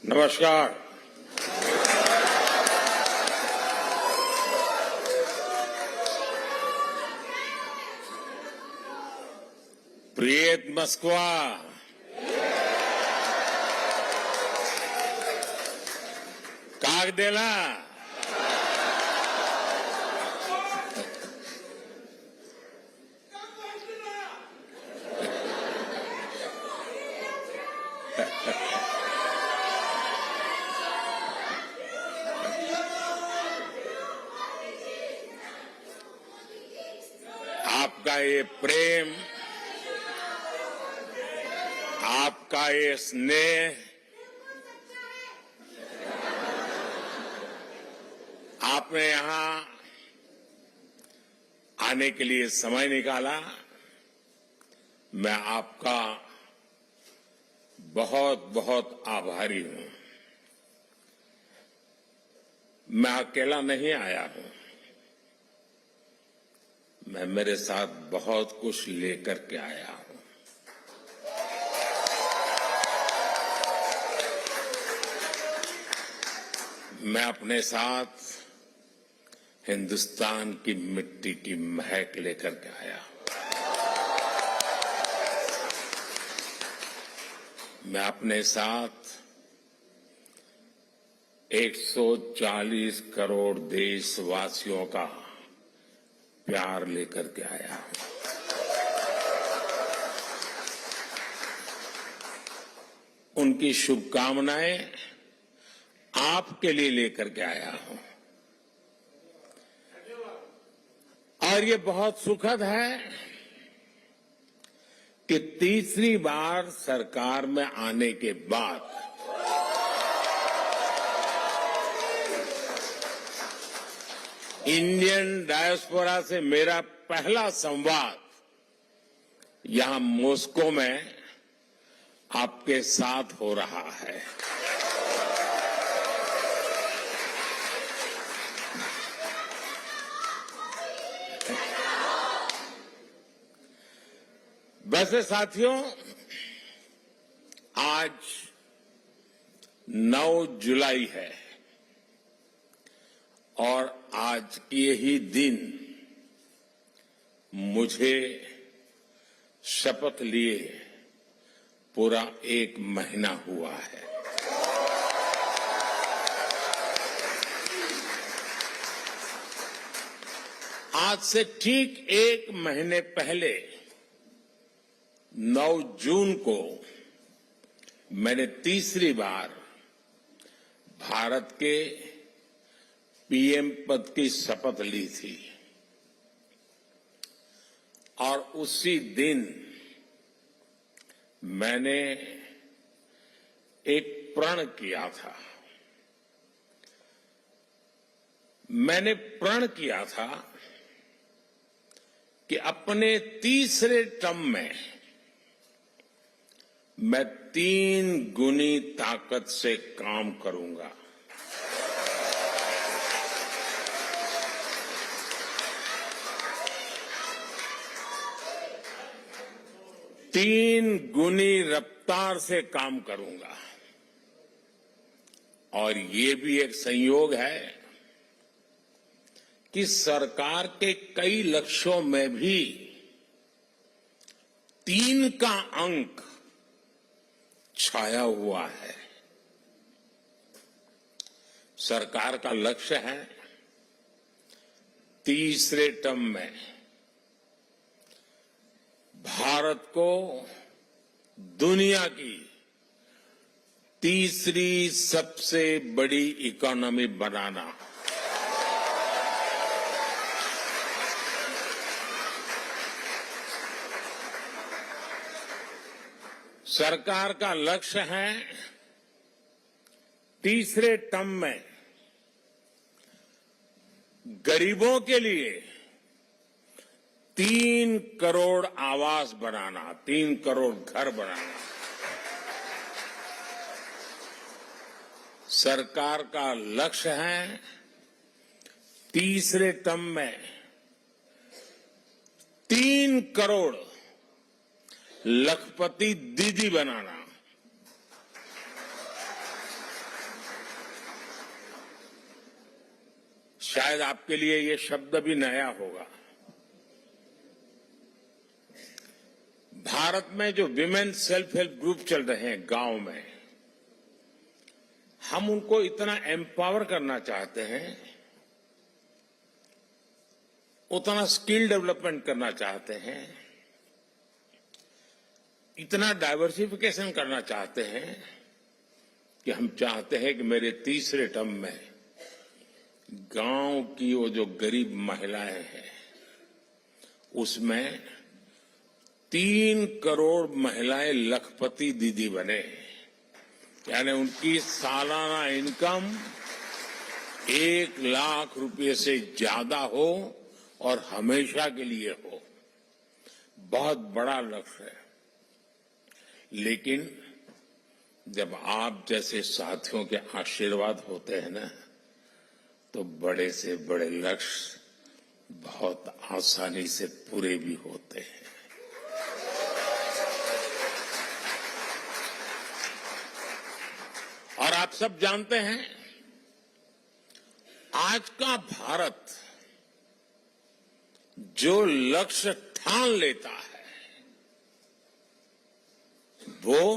नमस्कार। Привет, Москва! Как дела? आपका ये प्रेम, आपका ये स्नेह, आपने यहां आने के लिए समय निकाला, मैं आपका बहुत बहुत आभारी हूं। मैं अकेला नहीं आया हूं, मैं मेरे साथ बहुत कुछ लेकर के आया हूं। मैं अपने साथ हिंदुस्तान की मिट्टी की महक लेकर के आया हूं। मैं अपने साथ 140 करोड़ देशवासियों का प्यार लेकर के आया हूं। उनकी शुभकामनाएं आपके लिए लेकर के आया हूं। और ये बहुत सुखद है कि तीसरी बार सरकार में आने के बाद इंडियन डायस्पोरा से मेरा पहला संवाद यहां मॉस्को में आपके साथ हो रहा है। वैसे साथियों, आज 9 जुलाई है और आज के ही दिन मुझे शपथ लिए पूरा 1 महीना हुआ है। आज से ठीक 1 महीने पहले 9 जून को मैंने तीसरी बार भारत के पीएम पद की शपथ ली थी और उसी दिन मैंने एक प्रण किया था। मैंने प्रण किया था कि अपने तीसरे टर्म में मैं 3 गुनी ताकत से काम करूंगा। तीन गुनी रफ्तार से काम करूंगा। और ये भी एक संयोग है कि सरकार के कई लक्ष्यों में भी 3 का अंक छाया हुआ है। सरकार का लक्ष्य है तीसरे टर्म में भारत को दुनिया की तीसरी सबसे बड़ी इकोनॉमी बनाना। सरकार का लक्ष्य है तीसरे टर्म में गरीबों के लिए 3 करोड़ आवास बनाना, 3 करोड़ घर बनाना। सरकार का लक्ष्य है तीसरे टर्म में 3 करोड़ लखपति दीदी बनाना। शायद आपके लिए ये शब्द भी नया होगा। भारत में जो विमेन सेल्फ हेल्प ग्रुप चल रहे हैं गांव में, हम उनको इतना एम्पावर करना चाहते हैं, उतना स्किल डेवलपमेंट करना चाहते हैं, इतना डाइवर्सिफिकेशन करना चाहते हैं कि हम चाहते हैं कि मेरे तीसरे टर्म में गांव की वो जो गरीब महिलाएं हैं उसमें 3 करोड़ महिलाएं लखपति दीदी बने, यानी उनकी सालाना इनकम 1 लाख रुपए से ज्यादा हो और हमेशा के लिए हो। बहुत बड़ा लक्ष्य है, लेकिन जब आप जैसे साथियों के आशीर्वाद होते हैं ना, तो बड़े से बड़े लक्ष्य बहुत आसानी से पूरे भी होते हैं। और आप सब जानते हैं, आज का भारत जो लक्ष्य ठान लेता है वो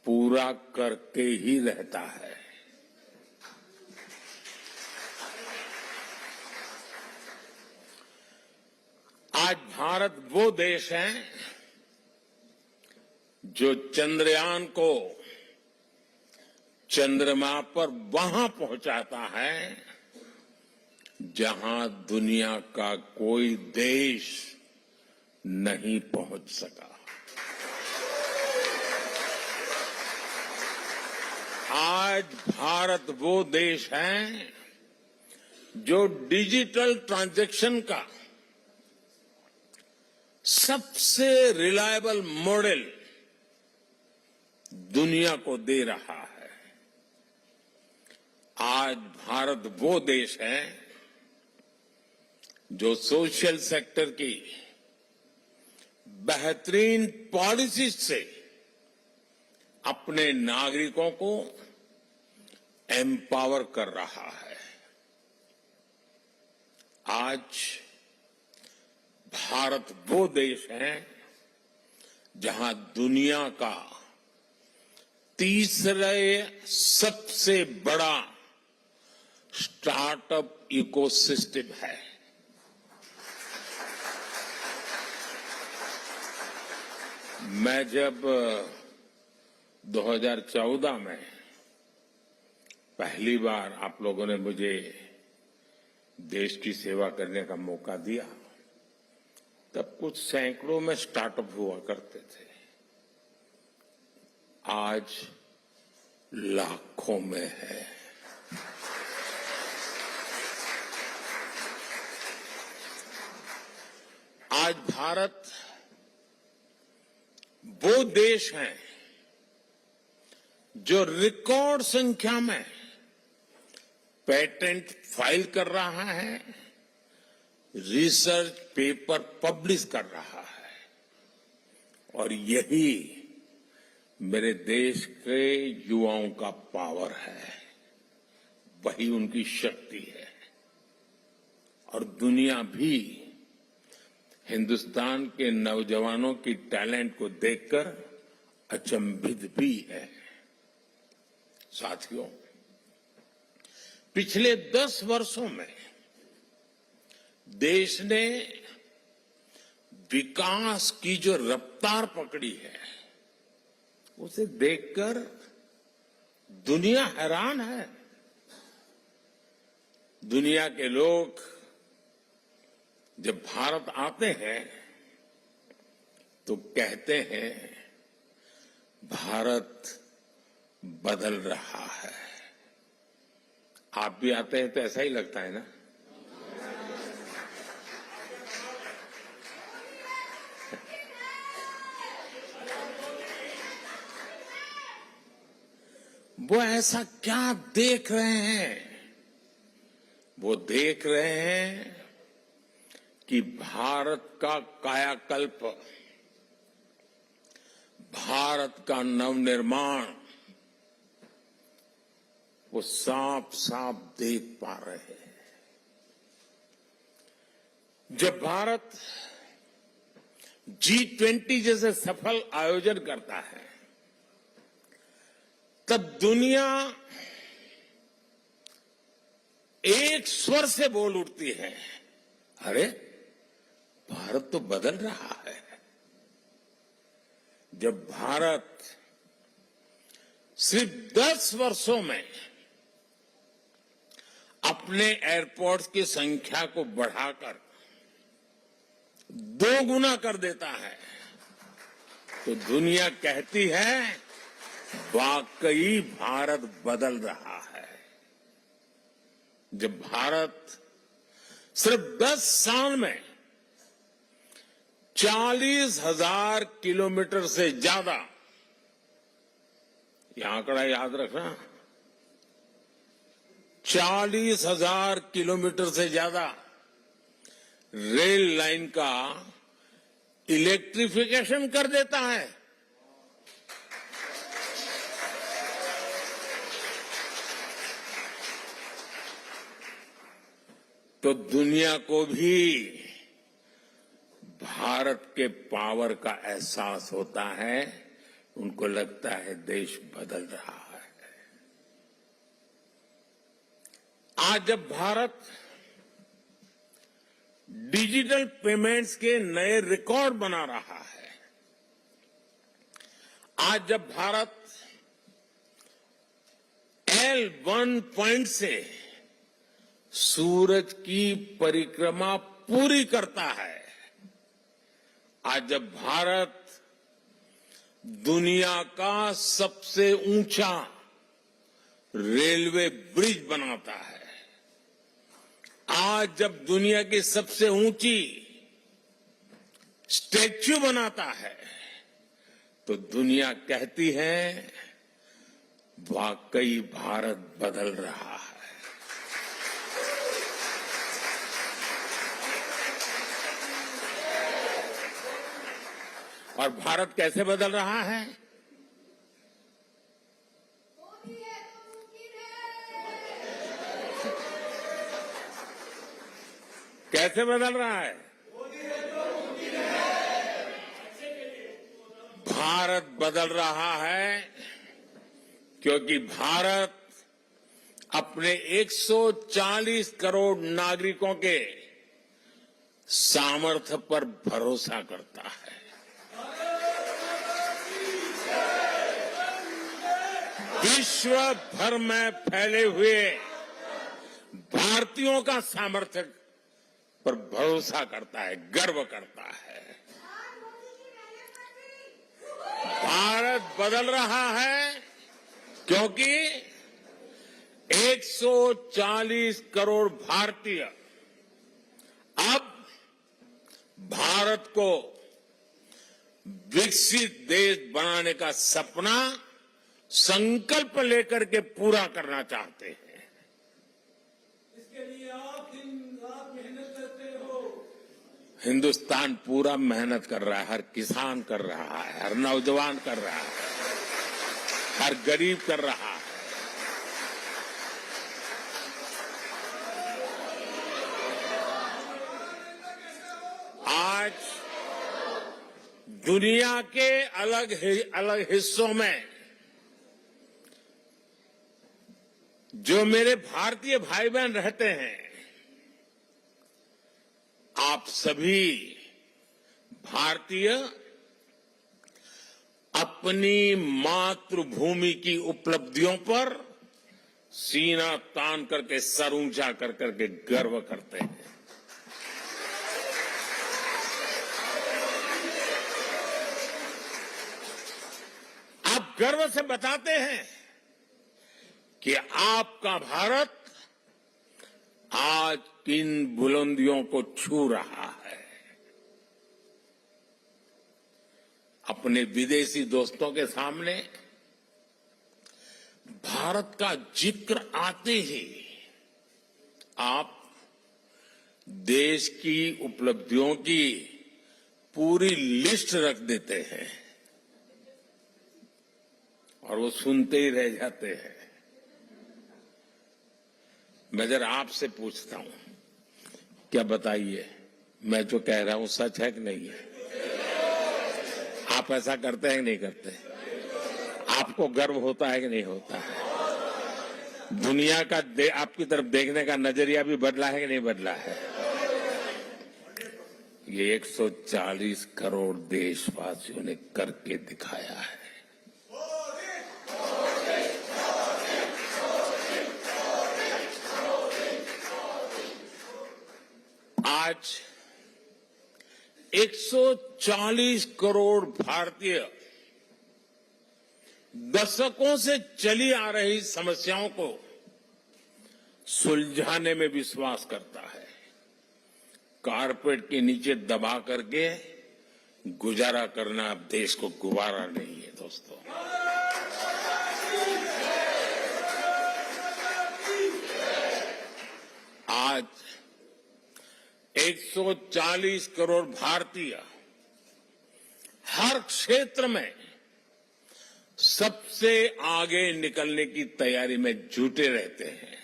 पूरा करके ही रहता है। आज भारत वो देश है जो चंद्रयान को चंद्रमा पर वहां पहुंचाता है जहां दुनिया का कोई देश नहीं पहुंच सका। आज भारत वो देश है जो डिजिटल ट्रांजैक्शन का सबसे रिलायबल मॉडल दुनिया को दे रहा है। आज भारत वो देश है जो सोशल सेक्टर की बेहतरीन पॉलिसी से अपने नागरिकों को एम्पावर कर रहा है। आज भारत वो देश है जहां दुनिया का तीसरे सबसे बड़ा स्टार्टअप इकोसिस्टम है। मैं जब 2014 में पहली बार आप लोगों ने मुझे देश की सेवा करने का मौका दिया, तब कुछ सैकड़ों में स्टार्टअप हुआ करते थे। आज लाखों में है। आज भारत वो देश है जो रिकॉर्ड संख्या में पेटेंट फाइल कर रहा है, रिसर्च पेपर पब्लिश कर रहा है, और यही मेरे देश के युवाओं का पावर है, वही उनकी शक्ति है। और दुनिया भी हिंदुस्तान के नौजवानों की टैलेंट को देखकर अचंभित भी है। साथियों, पिछले 10 वर्षों में देश ने विकास की जो रफ्तार पकड़ी है, उसे देखकर दुनिया हैरान है। दुनिया के लोग जब भारत आते हैं तो कहते हैं भारत बदल रहा है। आप भी आते हैं तो ऐसा ही लगता है ना? वो ऐसा क्या देख रहे हैं? वो देख रहे हैं कि भारत का कायाकल्प, भारत का नवनिर्माण वो साफ साफ देख पा रहे हैं। जब भारत G20 जैसे सफल आयोजन करता है, तब दुनिया एक स्वर से बोल उठती है, अरे भारत तो बदल रहा है। जब भारत सिर्फ 10 वर्षों में अपने एयरपोर्ट्स की संख्या को बढ़ाकर 2 गुना कर देता है, तो दुनिया कहती है वाकई भारत बदल रहा है। जब भारत सिर्फ 10 साल में 40,000 किलोमीटर से ज्यादा, यह आंकड़ा याद रखना, 40,000 किलोमीटर से ज्यादा रेल लाइन का इलेक्ट्रिफिकेशन कर देता है, तो दुनिया को भी भारत के पावर का एहसास होता है। उनको लगता है देश बदल रहा है। आज जब भारत डिजिटल पेमेंट्स के नए रिकॉर्ड बना रहा है, आज जब भारत L1 पॉइंट से सूरज की परिक्रमा पूरी करता है, आज जब भारत दुनिया का सबसे ऊंचा रेलवे ब्रिज बनाता है, आज जब दुनिया की सबसे ऊंची स्टैच्यू बनाता है, तो दुनिया कहती है वाकई भारत बदल रहा है। और भारत कैसे बदल रहा है? कैसे बदल रहा है? भारत बदल रहा है क्योंकि भारत अपने 140 करोड़ नागरिकों के सामर्थ्य पर भरोसा करता है। विश्व भर में फैले हुए भारतीयों का सामर्थ्य पर भरोसा करता है, गर्व करता है। भारत बदल रहा है क्योंकि 140 करोड़ भारतीय अब भारत को विकसित देश बनाने का सपना, संकल्प लेकर के पूरा करना चाहते हैं। इसके लिए आप दिन रात मेहनत करते हो। हिंदुस्तान पूरा मेहनत कर रहा है, हर किसान कर रहा है, हर नौजवान कर रहा है, हर गरीब कर रहा है। आज दुनिया के अलग हिस्सों में जो मेरे भारतीय भाई बहन रहते हैं, आप सभी भारतीय अपनी मातृभूमि की उपलब्धियों पर सीना तान करके, सर ऊंचा कर करके गर्व करते हैं। आप गर्व से बताते हैं कि आपका भारत आज किन बुलंदियों को छू रहा है। अपने विदेशी दोस्तों के सामने भारत का जिक्र आते ही आप देश की उपलब्धियों की पूरी लिस्ट रख देते हैं और वो सुनते ही रह जाते हैं। मैं जरा आपसे पूछता हूं, क्या बताइए, मैं जो कह रहा हूं सच है कि नहीं है? आप ऐसा करते हैं कि नहीं करते? आपको गर्व होता है कि नहीं होता है? दुनिया का आपकी तरफ देखने का नजरिया भी बदला है कि नहीं बदला है? ये 140 करोड़ देशवासियों ने करके दिखाया है। आज 140 करोड़ भारतीय दशकों से चली आ रही समस्याओं को सुलझाने में विश्वास करता है। कारपेट के नीचे दबा करके गुजारा करना अब देश को गुवारा नहीं है दोस्तों। आज 140 करोड़ भारतीय हर क्षेत्र में सबसे आगे निकलने की तैयारी में जुटे रहते हैं।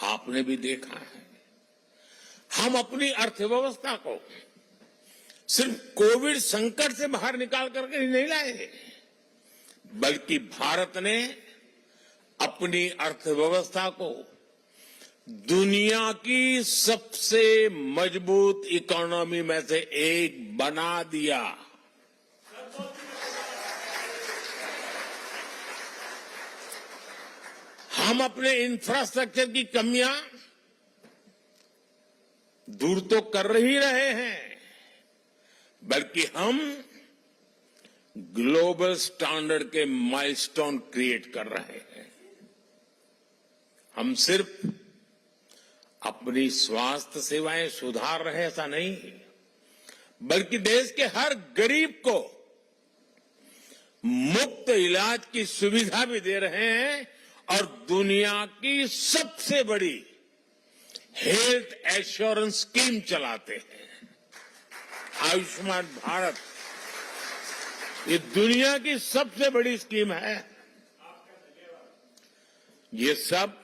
आपने भी देखा है, हम अपनी अर्थव्यवस्था को सिर्फ कोविड संकट से बाहर निकाल करके नहीं लाए, बल्कि भारत ने अपनी अर्थव्यवस्था को दुनिया की सबसे मजबूत इकोनॉमी में से एक बना दिया। हम अपने इंफ्रास्ट्रक्चर की कमियां दूर तो कर ही रहे हैं, बल्कि हम ग्लोबल स्टैंडर्ड के माइलस्टोन क्रिएट कर रहे हैं। हम सिर्फ अपनी स्वास्थ्य सेवाएं सुधार रहे ऐसा नहीं, बल्कि देश के हर गरीब को मुफ्त इलाज की सुविधा भी दे रहे हैं और दुनिया की सबसे बड़ी हेल्थ एश्योरेंस स्कीम चलाते हैं। आयुष्मान भारत ये दुनिया की सबसे बड़ी स्कीम है। ये सब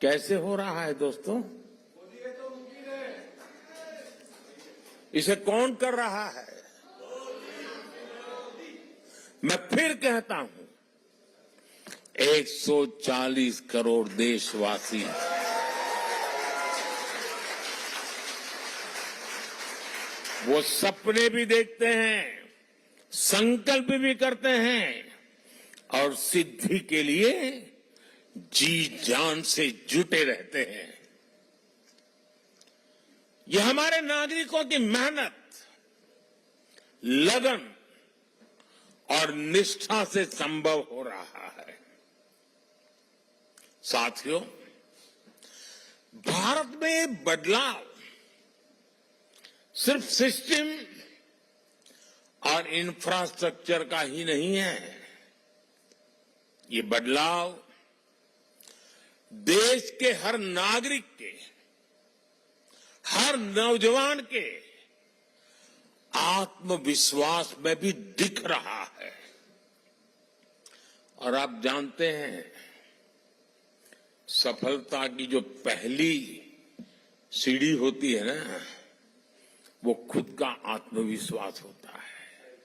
कैसे हो रहा है दोस्तों? इसे कौन कर रहा है? मैं फिर कहता हूं, 140 करोड़ देशवासी वो सपने भी देखते हैं, संकल्प भी करते हैं और सिद्धि के लिए जी जान से जुटे रहते हैं। ये हमारे नागरिकों की मेहनत, लगन और निष्ठा से संभव हो रहा है। साथियों, भारत में बदलाव सिर्फ सिस्टम और इंफ्रास्ट्रक्चर का ही नहीं है। ये बदलाव देश के हर नागरिक के, हर नौजवान के आत्मविश्वास में भी दिख रहा है। और आप जानते हैं, सफलता की जो पहली सीढ़ी होती है ना, वो खुद का आत्मविश्वास होता है।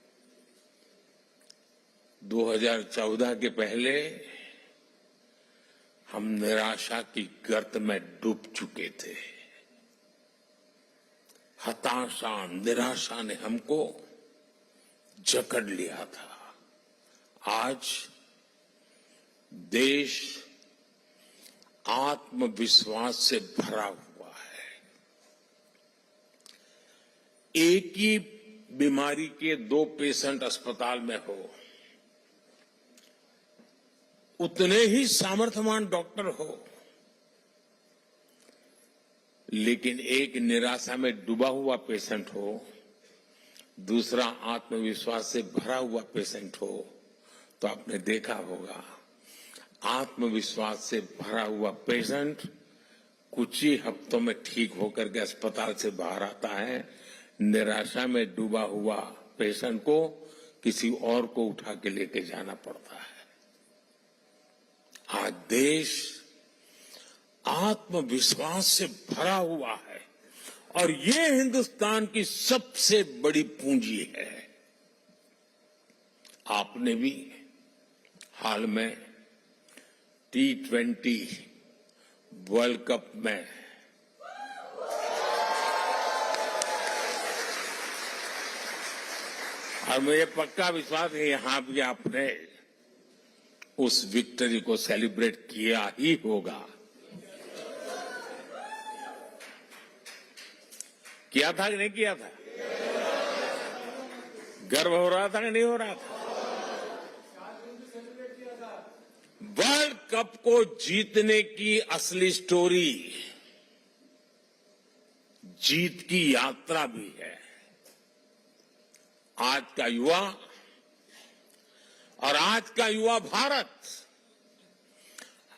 2014 के पहले हम निराशा की गर्त में डूब चुके थे। हताशा, निराशा ने हमको जकड़ लिया था। आज देश आत्मविश्वास से भरा हुआ है। एक ही बीमारी के 2 पेशेंट अस्पताल में हो, उतने ही सामर्थ्यवान डॉक्टर हो, लेकिन एक निराशा में डूबा हुआ पेशेंट हो, दूसरा आत्मविश्वास से भरा हुआ पेशेंट हो, तो आपने देखा होगा आत्मविश्वास से भरा हुआ पेशेंट कुछ ही हफ्तों में ठीक होकर के अस्पताल से बाहर आता है। निराशा में डूबा हुआ पेशेंट को किसी और को उठा के लेके जाना पड़ता है। आज देश आत्मविश्वास से भरा हुआ है और ये हिंदुस्तान की सबसे बड़ी पूंजी है। आपने भी हाल में T20 वर्ल्ड कप में और मुझे पक्का विश्वास है यहां भी आपने उस विक्ट्री को सेलिब्रेट किया ही होगा। किया था कि नहीं किया था? गर्व हो रहा था कि नहीं हो रहा था? वर्ल्ड कप को जीतने की असली स्टोरी जीत की यात्रा भी है। आज का युवा और आज का युवा भारत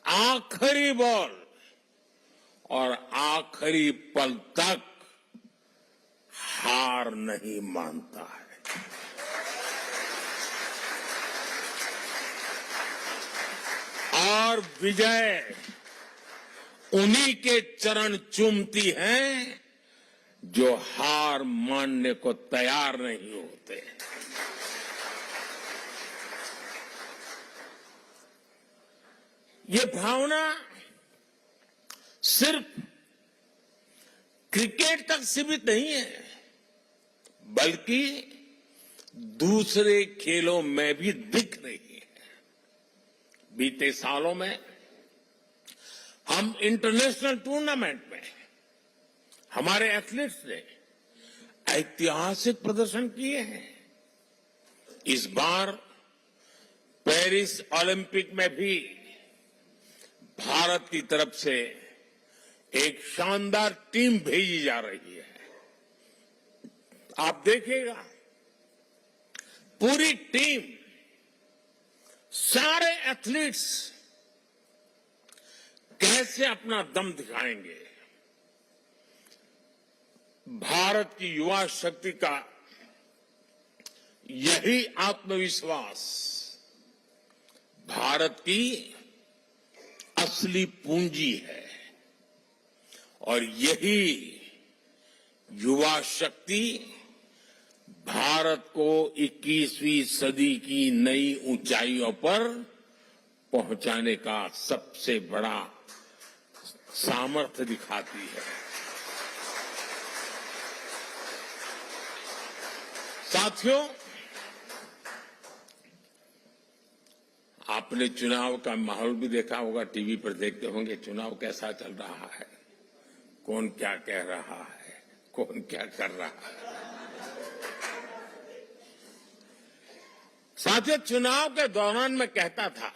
आखिरी बॉल और आखिरी पल तक हार नहीं मानता है। और विजय उन्हीं के चरण चूमती है जो हार मानने को तैयार नहीं होते। ये भावना सिर्फ क्रिकेट तक सीमित नहीं है, बल्कि दूसरे खेलों में भी दिख रही है। बीते सालों में हम इंटरनेशनल टूर्नामेंट में हमारे एथलीट्स ने ऐतिहासिक प्रदर्शन किए हैं। इस बार पेरिस ओलंपिक में भी भारत की तरफ से एक शानदार टीम भेजी जा रही है। आप देखिएगा, पूरी टीम, सारे एथलीट्स कैसे अपना दम दिखाएंगे। भारत की युवा शक्ति का यही आत्मविश्वास भारत की असली पूंजी है और यही युवा शक्ति भारत को 21वीं सदी की नई ऊंचाइयों पर पहुंचाने का सबसे बड़ा सामर्थ्य दिखाती है। साथियों, आपने चुनाव का माहौल भी देखा होगा, टीवी पर देखते होंगे चुनाव कैसा चल रहा है, कौन क्या कह रहा है, कौन क्या कर रहा है। साथियों, चुनाव के दौरान मैं कहता था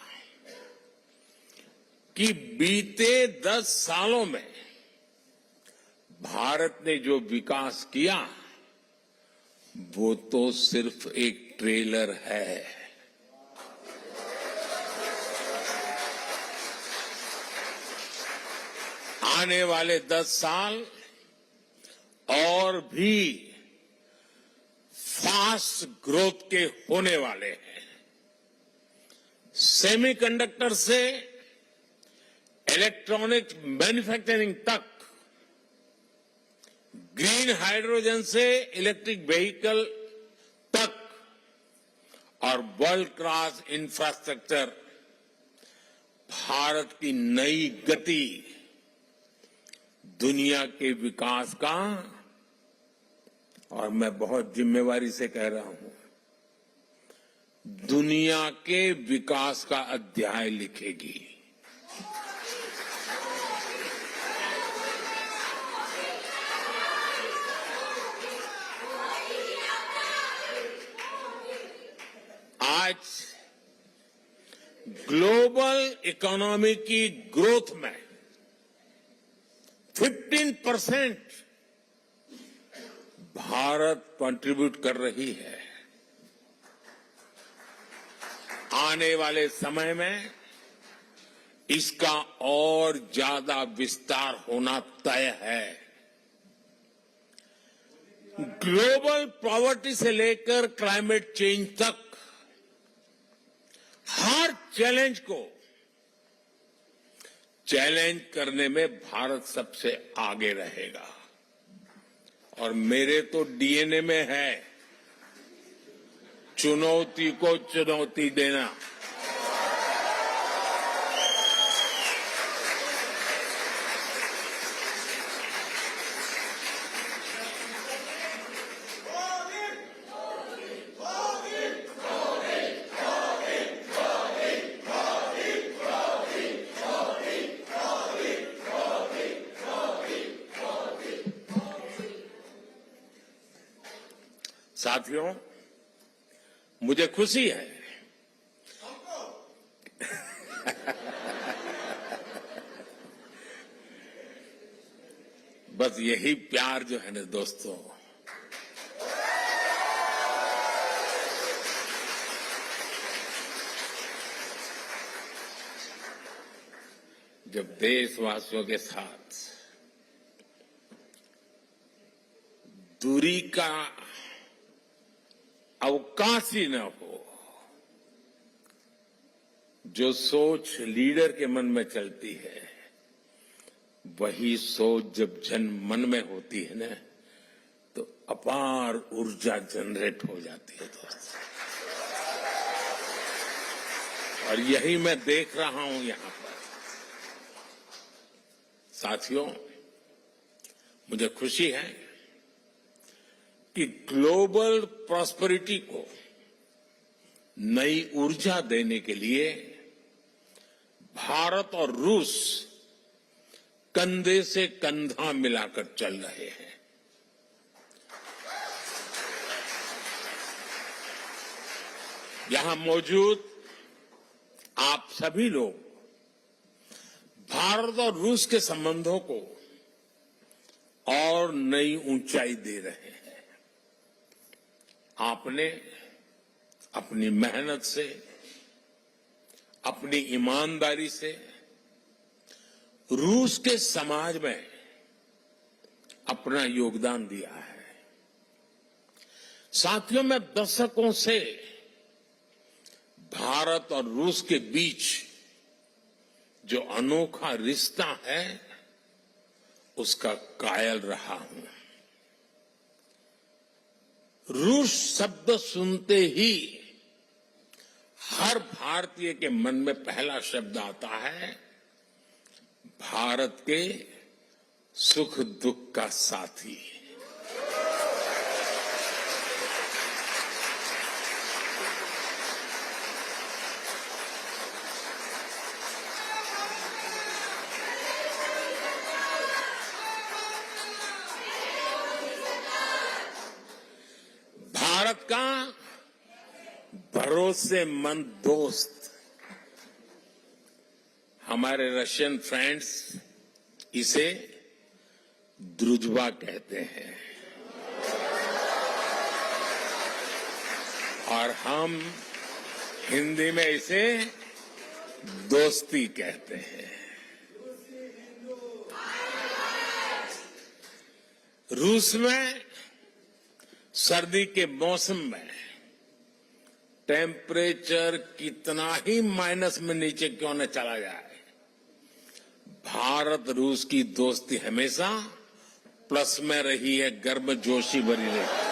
कि बीते 10 सालों में भारत ने जो विकास किया वो तो सिर्फ एक ट्रेलर है। आने वाले 10 साल और भी फास्ट ग्रोथ के होने वाले हैं। सेमीकंडक्टर से इलेक्ट्रॉनिक मैन्युफैक्चरिंग तक, ग्रीन हाइड्रोजन से इलेक्ट्रिक व्हीकल तक और वर्ल्ड क्लास इंफ्रास्ट्रक्चर, भारत की नई गति दुनिया के विकास का, और मैं बहुत जिम्मेवारी से कह रहा हूं, दुनिया के विकास का अध्याय लिखेगी। आज ग्लोबल इकोनॉमी की ग्रोथ में 15% भारत कंट्रीब्यूट कर रही है। आने वाले समय में इसका और ज्यादा विस्तार होना तय है। ग्लोबल पॉवर्टी से लेकर क्लाइमेट चेंज तक हर चैलेंज को चैलेंज करने में भारत सबसे आगे रहेगा और मेरे तो डीएनए में है चुनौती को चुनौती देना। साथियों, मुझे खुशी है बस यही प्यार जो है ना दोस्तों, जब देशवासियों के साथ दूरी का अवकाश ही न हो, जो सोच लीडर के मन में चलती है वही सोच जब जन मन में होती है ना तो अपार ऊर्जा जनरेट हो जाती है दोस्तों। और यही मैं देख रहा हूं यहां पर। साथियों, मुझे खुशी है कि ग्लोबल प्रॉस्पेरिटी को नई ऊर्जा देने के लिए भारत और रूस कंधे से कंधा मिलाकर चल रहे हैं। यहां मौजूद आप सभी लोग भारत और रूस के संबंधों को और नई ऊंचाई दे रहे हैं। आपने अपनी मेहनत से, अपनी ईमानदारी से रूस के समाज में अपना योगदान दिया है। साथियों, मैं दशकों से भारत और रूस के बीच जो अनोखा रिश्ता है उसका कायल रहा हूं। रूस शब्द सुनते ही हर भारतीय के मन में पहला शब्द आता है भारत के सुख दुख का साथी। भारत का भरोसेमंद दोस्त। हमारे रशियन फ्रेंड्स इसे द्रुजबा कहते हैं और हम हिंदी में इसे दोस्ती कहते हैं। रूस में सर्दी के मौसम में टेम्परेचर कितना ही माइनस में नीचे क्यों न चला जाए, भारत रूस की दोस्ती हमेशा प्लस में रही है, गर्मजोशी भरी रही।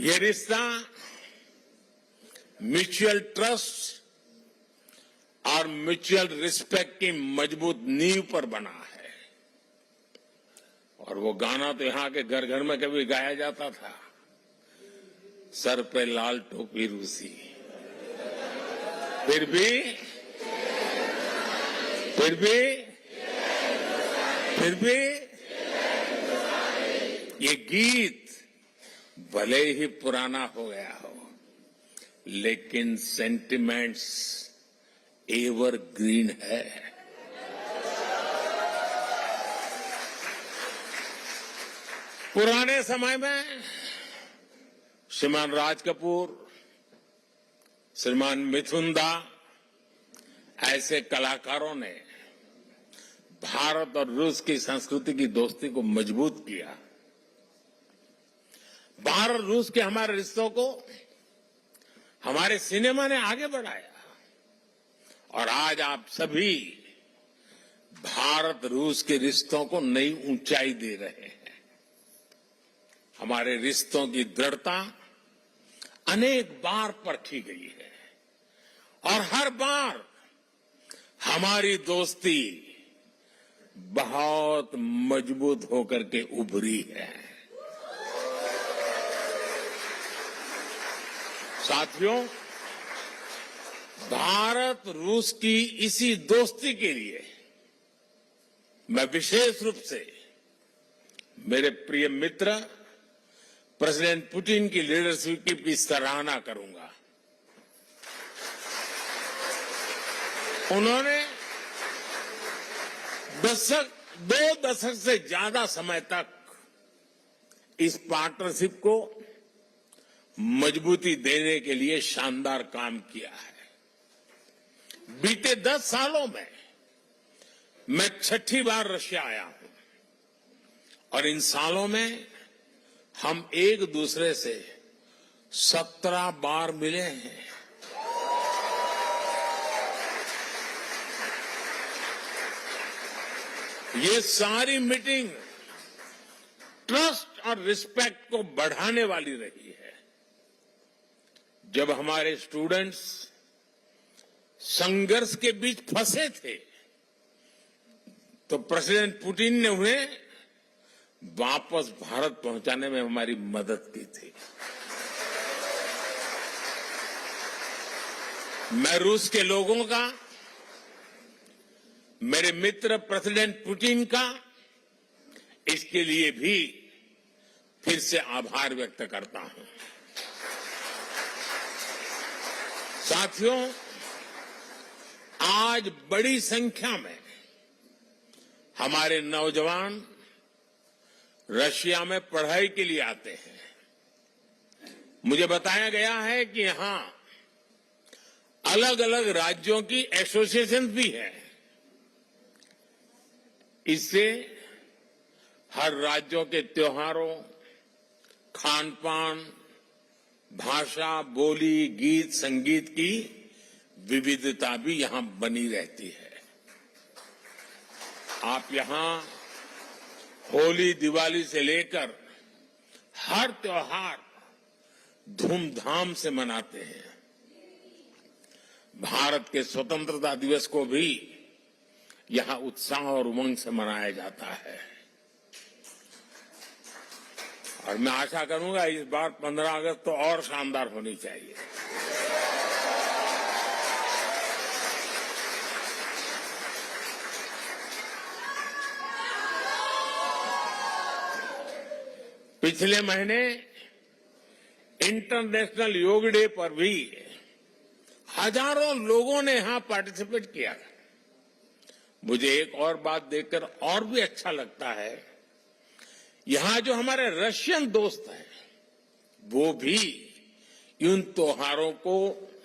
ये रिश्ता म्यूचुअल ट्रस्ट और म्यूचुअल रिस्पेक्ट की मजबूत नींव पर बना है। और वो गाना तो यहां के घर घर में कभी गाया जाता था, सर पे लाल टोपी रूसी, फिर भी ये गीत भले ही पुराना हो गया हो लेकिन सेंटिमेंट्स एवरग्रीन है। पुराने समय में श्रीमान राज कपूर, श्रीमान मिथुन दा ऐसे कलाकारों ने भारत और रूस की संस्कृति की दोस्ती को मजबूत किया। भारत रूस के हमारे रिश्तों को हमारे सिनेमा ने आगे बढ़ाया और आज आप सभी भारत रूस के रिश्तों को नई ऊंचाई दे रहे हैं। हमारे रिश्तों की दृढ़ता अनेक बार परखी गई है और हर बार हमारी दोस्ती बहुत मजबूत होकर के उभरी है। साथियों, भारत रूस की इसी दोस्ती के लिए मैं विशेष रूप से मेरे प्रिय मित्र प्रेसिडेंट पुतिन की लीडरशिप की सराहना करूंगा। उन्होंने दो दशक से ज्यादा समय तक इस पार्टनरशिप को मजबूती देने के लिए शानदार काम किया है। बीते 10 सालों में मैं 6ठी बार रशिया आया हूं और इन सालों में हम एक दूसरे से 17 बार मिले हैं। ये सारी मीटिंग ट्रस्ट और रिस्पेक्ट को बढ़ाने वाली रही है। जब हमारे स्टूडेंट्स संघर्ष के बीच फंसे थे तो प्रेसिडेंट पुतिन ने उन्हें वापस भारत पहुंचाने में हमारी मदद की थी। मैं रूस के लोगों का, मेरे मित्र प्रेसिडेंट पुतिन का इसके लिए भी फिर से आभार व्यक्त करता हूं। साथियों, आज बड़ी संख्या में हमारे नौजवान रशिया में पढ़ाई के लिए आते हैं। मुझे बताया गया है कि यहां अलग अलग राज्यों की एसोसिएशन भी है। इससे हर राज्यों के त्योहारों, खान पान, भाषा, बोली, गीत, संगीत की विविधता भी यहां बनी रहती है। आप यहां होली, दिवाली से लेकर हर त्योहार धूमधाम से मनाते हैं। भारत के स्वतंत्रता दिवस को भी यहां उत्साह और उमंग से मनाया जाता है और मैं आशा करूंगा इस बार 15 अगस्त तो और शानदार होनी चाहिए। पिछले महीने इंटरनेशनल योग डे पर भी हजारों लोगों ने यहां पार्टिसिपेट किया। मुझे एक और बात देखकर और भी अच्छा लगता है, यहां जो हमारे रशियन दोस्त हैं वो भी इन त्योहारों को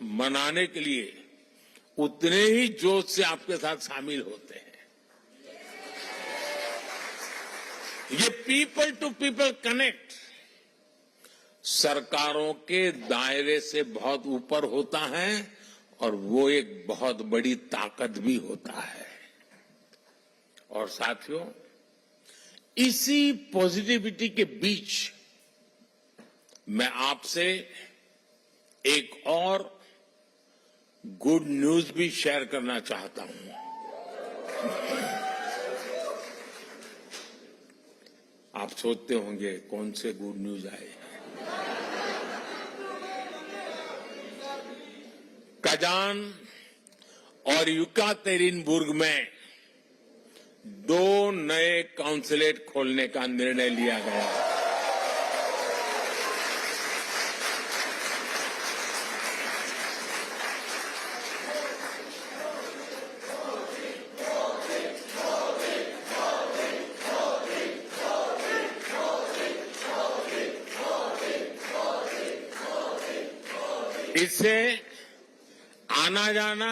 मनाने के लिए उतने ही जोश से आपके साथ शामिल होते हैं। ये पीपल टू पीपल कनेक्ट सरकारों के दायरे से बहुत ऊपर होता है और वो एक बहुत बड़ी ताकत भी होता है। और साथियों, इसी पॉजिटिविटी के बीच मैं आपसे एक और गुड न्यूज भी शेयर करना चाहता हूं। आप सोचते होंगे कौन से गुड न्यूज आए। कजान और युकातेरिनबुर्ग में 2 नए काउंसलेट खोलने का निर्णय लिया गया। इससे आना जाना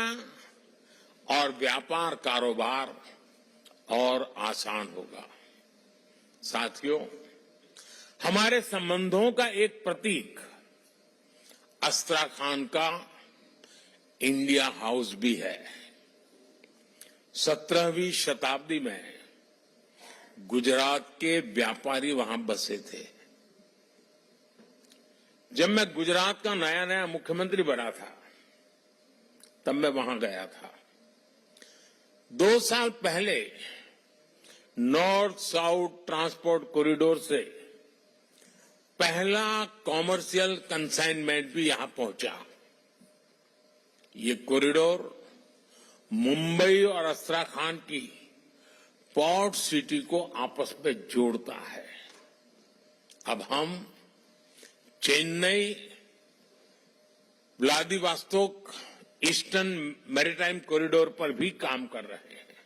और व्यापार कारोबार और आसान होगा। साथियों, हमारे संबंधों का एक प्रतीक अस्त्राखान का इंडिया हाउस भी है। 17वीं शताब्दी में गुजरात के व्यापारी वहां बसे थे। जब मैं गुजरात का नया नया मुख्यमंत्री बना था तब मैं वहां गया था। 2 साल पहले नॉर्थ साउथ ट्रांसपोर्ट कॉरिडोर से पहला कॉमर्शियल कंसाइनमेंट भी यहां पहुंचा। ये कॉरिडोर मुंबई और अस्त्राखान की पोर्ट सिटी को आपस में जोड़ता है। अब हम Chennai Vladivostok eastern maritime corridor पर भी काम कर रहे हैं।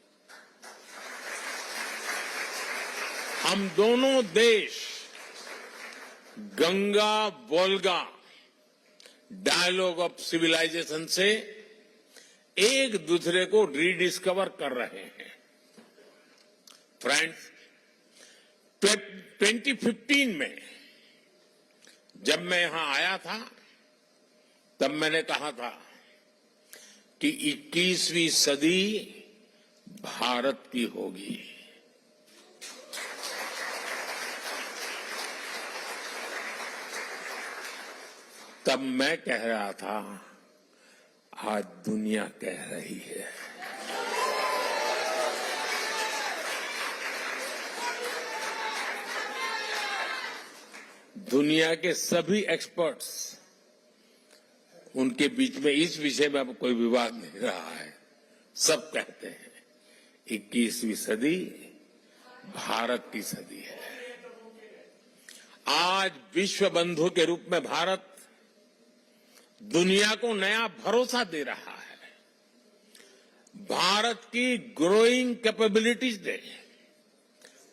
हम दोनों देश Ganga Volga dialogue of civilisation से एक दूसरे को रीडिस्कवर कर रहे हैं। फ्रेंड्स, 2015 में जब मैं यहां आया था तब मैंने कहा था कि 21वीं सदी भारत की होगी। तब मैं कह रहा था, आज दुनिया कह रही है। दुनिया के सभी एक्सपर्ट्स, उनके बीच में इस विषय में अब कोई विवाद नहीं रहा है। सब कहते हैं 21वीं सदी भारत की सदी है। आज विश्व बंधु के रूप में भारत दुनिया को नया भरोसा दे रहा है। भारत की ग्रोइंग कैपेबिलिटीज ने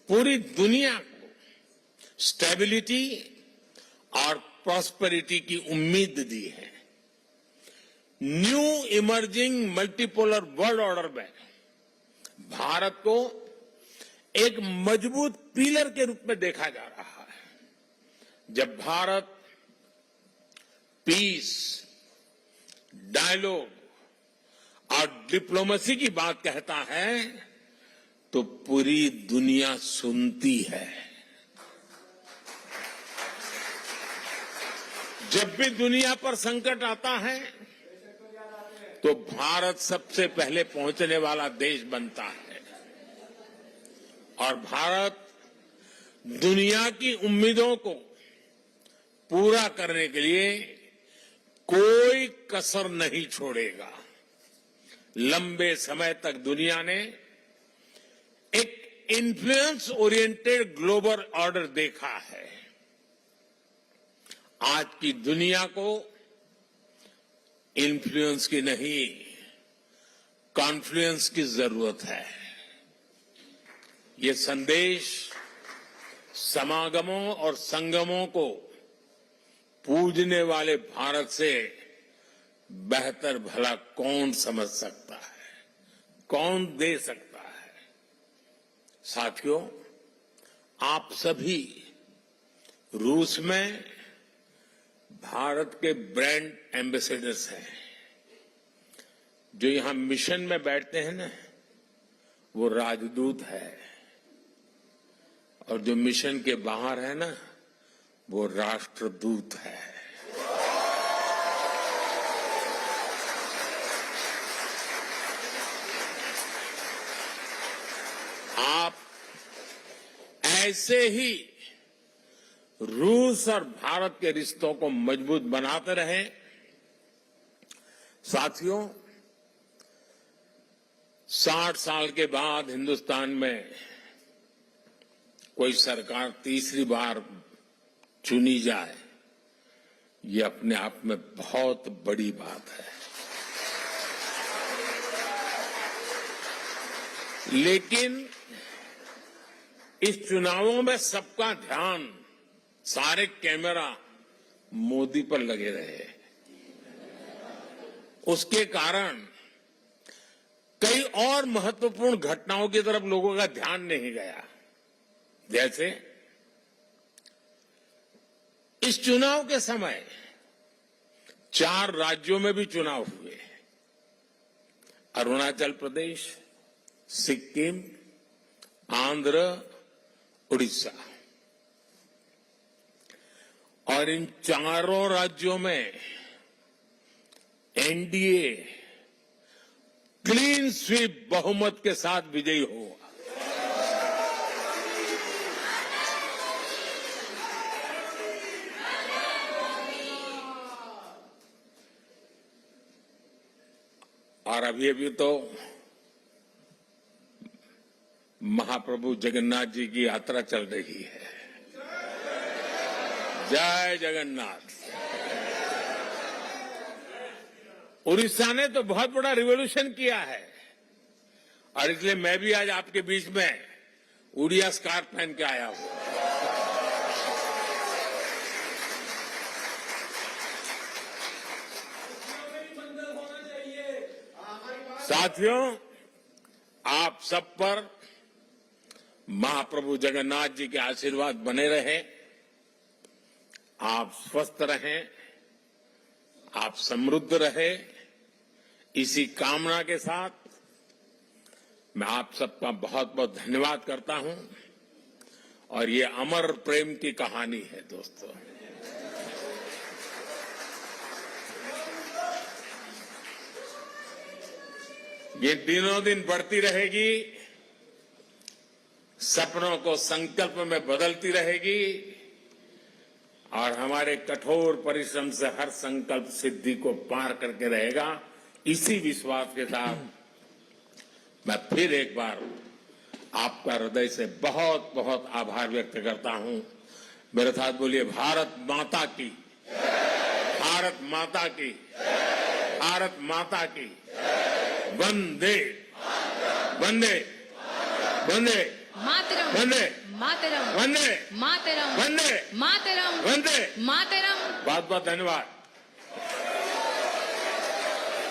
पूरी दुनिया को स्टेबिलिटी और प्रॉस्पेरिटी की उम्मीद दी है। New emerging multipolar world order में भारत को एक मजबूत पिलर के रूप में देखा जा रहा है। जब भारत पीस, डायलॉग और डिप्लोमेसी की बात कहता है तो पूरी दुनिया सुनती है। जब भी दुनिया पर संकट आता है तो भारत सबसे पहले पहुंचने वाला देश बनता है और भारत दुनिया की उम्मीदों को पूरा करने के लिए कोई कसर नहीं छोड़ेगा। लंबे समय तक दुनिया ने एक इन्फ्लुएंस ओरिएंटेड ग्लोबल ऑर्डर देखा है। आज की दुनिया को इन्फ्लुएंस की नहीं, कॉन्फ्लुएंस की जरूरत है। ये संदेश समागमों और संगमों को पूजने वाले भारत से बेहतर भला कौन समझ सकता है, कौन दे सकता है। साथियों, आप सभी रूस में भारत के ब्रांड एम्बेसडर्स हैं। जो यहां मिशन में बैठते हैं ना, वो राजदूत है, और जो मिशन के बाहर है ना, वो राष्ट्रदूत है। आप ऐसे ही रूस और भारत के रिश्तों को मजबूत बनाते रहें। साथियों, 60 साल के बाद हिंदुस्तान में कोई सरकार तीसरी बार चुनी जाए, ये अपने आप में बहुत बड़ी बात है। लेकिन इस चुनावों में सबका ध्यान, सारे कैमरा मोदी पर लगे रहे। उसके कारण कई और महत्वपूर्ण घटनाओं की तरफ लोगों का ध्यान नहीं गया। जैसे इस चुनाव के समय 4 राज्यों में भी चुनाव हुए। अरुणाचल प्रदेश, सिक्किम, आंध्र, उड़ीसा। और इन चारों राज्यों में एनडीए क्लीन स्वीप बहुमत के साथ विजयी हुआ। और अभी तो महाप्रभु जगन्नाथ जी की यात्रा चल रही है। जय जगन्नाथ। उड़ीसा ने तो बहुत बड़ा रिवॉल्यूशन किया है और इसलिए मैं भी आज आपके बीच में उड़िया स्कार्फ पहन के आया हूं। साथियों, आप सब पर महाप्रभु जगन्नाथ जी के आशीर्वाद बने रहे। आप स्वस्थ रहें, आप समृद्ध रहे, इसी कामना के साथ मैं आप सबका बहुत बहुत धन्यवाद करता हूं। और ये अमर प्रेम की कहानी है दोस्तों। ये दिनों दिन बढ़ती रहेगी, सपनों को संकल्प में बदलती रहेगी और हमारे कठोर परिश्रम से हर संकल्प सिद्धि को पार करके रहेगा। इसी विश्वास के साथ मैं फिर एक बार आपका हृदय से बहुत बहुत आभार व्यक्त करता हूं। मेरे साथ बोलिए, भारत माता की, भारत माता की, भारत माता की। वंदे वंदे वंदे मातरम वंदे मातरम वंदे मातरम वंदे मातरम वंदे। मातरम। बहुत बहुत धन्यवाद।